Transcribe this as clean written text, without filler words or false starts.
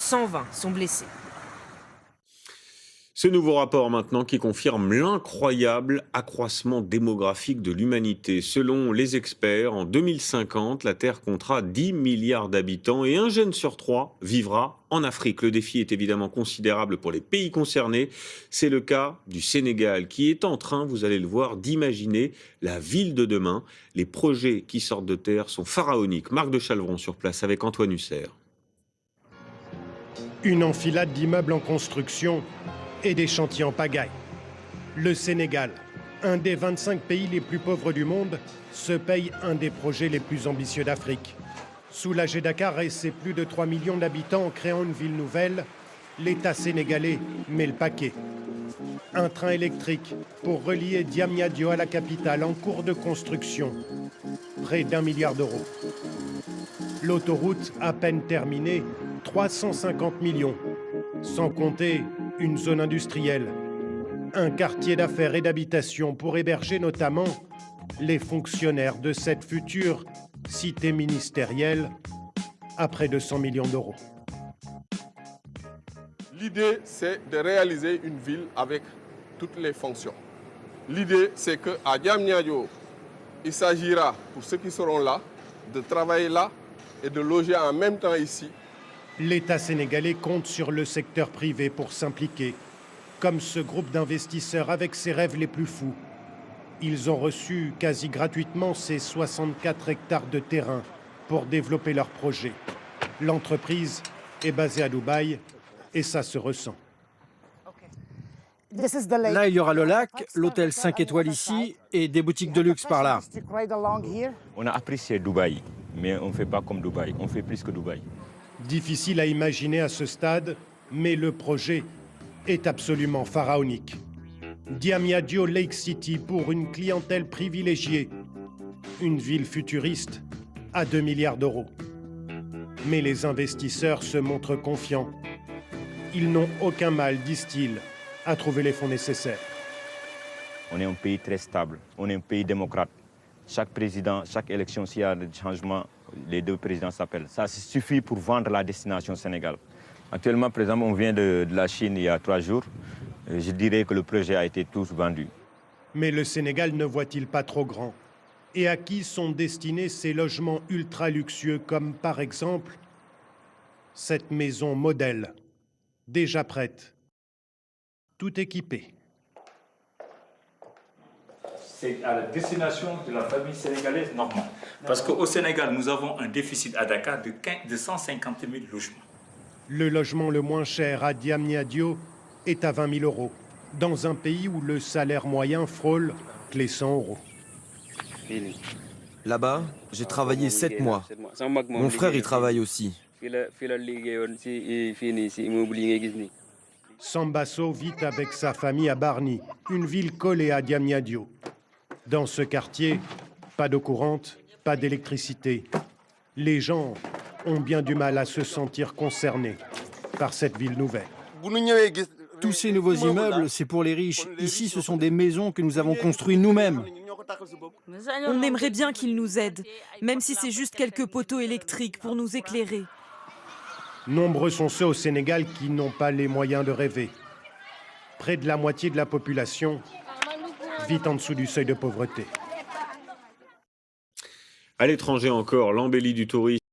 120 sont blessés. Ce nouveau rapport maintenant qui confirme l'incroyable accroissement démographique de l'humanité. Selon les experts, en 2050, la Terre comptera 10 milliards d'habitants et un jeune sur 3 vivra en Afrique. Le défi est évidemment considérable pour les pays concernés. C'est le cas du Sénégal qui est en train, vous allez le voir, d'imaginer la ville de demain. Les projets qui sortent de terre sont pharaoniques. Marc de Chalvron sur place avec Antoine Husser. Une enfilade d'immeubles en construction et des chantiers en pagaille. Le Sénégal, un des 25 pays les plus pauvres du monde, se paye un des projets les plus ambitieux d'Afrique. Soulager Dakar et ses plus de 3 millions d'habitants en créant une ville nouvelle, l'État sénégalais met le paquet. Un train électrique pour relier Diamniadio à la capitale en cours de construction, près d'1 milliard d'euros. L'autoroute à peine terminée, 350 millions, sans compter une zone industrielle, un quartier d'affaires et d'habitation pour héberger notamment les fonctionnaires de cette future cité ministérielle à près de 100 millions d'euros. L'idée, c'est de réaliser une ville avec toutes les fonctions. L'idée, c'est qu'à Diamniadio, il s'agira, pour ceux qui seront là, de travailler là et de loger en même temps ici. L'État sénégalais compte sur le secteur privé pour s'impliquer, comme ce groupe d'investisseurs avec ses rêves les plus fous. Ils ont reçu quasi gratuitement ces 64 hectares de terrain pour développer leur projet. L'entreprise est basée à Dubaï et ça se ressent. Là, il y aura le lac, l'hôtel 5 étoiles ici et des boutiques de luxe par là. On a apprécié Dubaï, mais on ne fait pas comme Dubaï, on fait plus que Dubaï. Difficile à imaginer à ce stade, mais le projet est absolument pharaonique. Diamniadio Lake City pour une clientèle privilégiée. Une ville futuriste à 2 milliards d'euros. Mais les investisseurs se montrent confiants. Ils n'ont aucun mal, disent-ils, à trouver les fonds nécessaires. On est un pays très stable, on est un pays démocrate. Chaque président, chaque élection, s'il y a des changements, les deux présidents s'appellent. Ça suffit pour vendre la destination Sénégal. Actuellement, par exemple, on vient de la Chine il y a 3 jours. Je dirais que le projet a été tous vendu. Mais le Sénégal ne voit-il pas trop grand? Et à qui sont destinés ces logements ultra luxueux comme par exemple cette maison modèle, déjà prête, tout équipée? C'est à la destination de la famille sénégalaise normale. Parce qu'au Sénégal, nous avons un déficit à Dakar de 150 000 logements. Le logement le moins cher à Diamniadio est à 20 000 euros, dans un pays où le salaire moyen frôle les 100 euros. Là-bas, j'ai travaillé 7 mois. Mon frère y travaille aussi. Sambasso vit avec sa famille à Bargny, une ville collée à Diamniadio. Dans ce quartier, pas d'eau courante, pas d'électricité. Les gens ont bien du mal à se sentir concernés par cette ville nouvelle. Tous ces nouveaux immeubles, c'est pour les riches. Ici, ce sont des maisons que nous avons construites nous-mêmes. On aimerait bien qu'ils nous aident, même si c'est juste quelques poteaux électriques pour nous éclairer. Nombreux sont ceux au Sénégal qui n'ont pas les moyens de rêver. Près de la moitié de la population vit en dessous du seuil de pauvreté. À l'étranger encore, l'embellie du tourisme.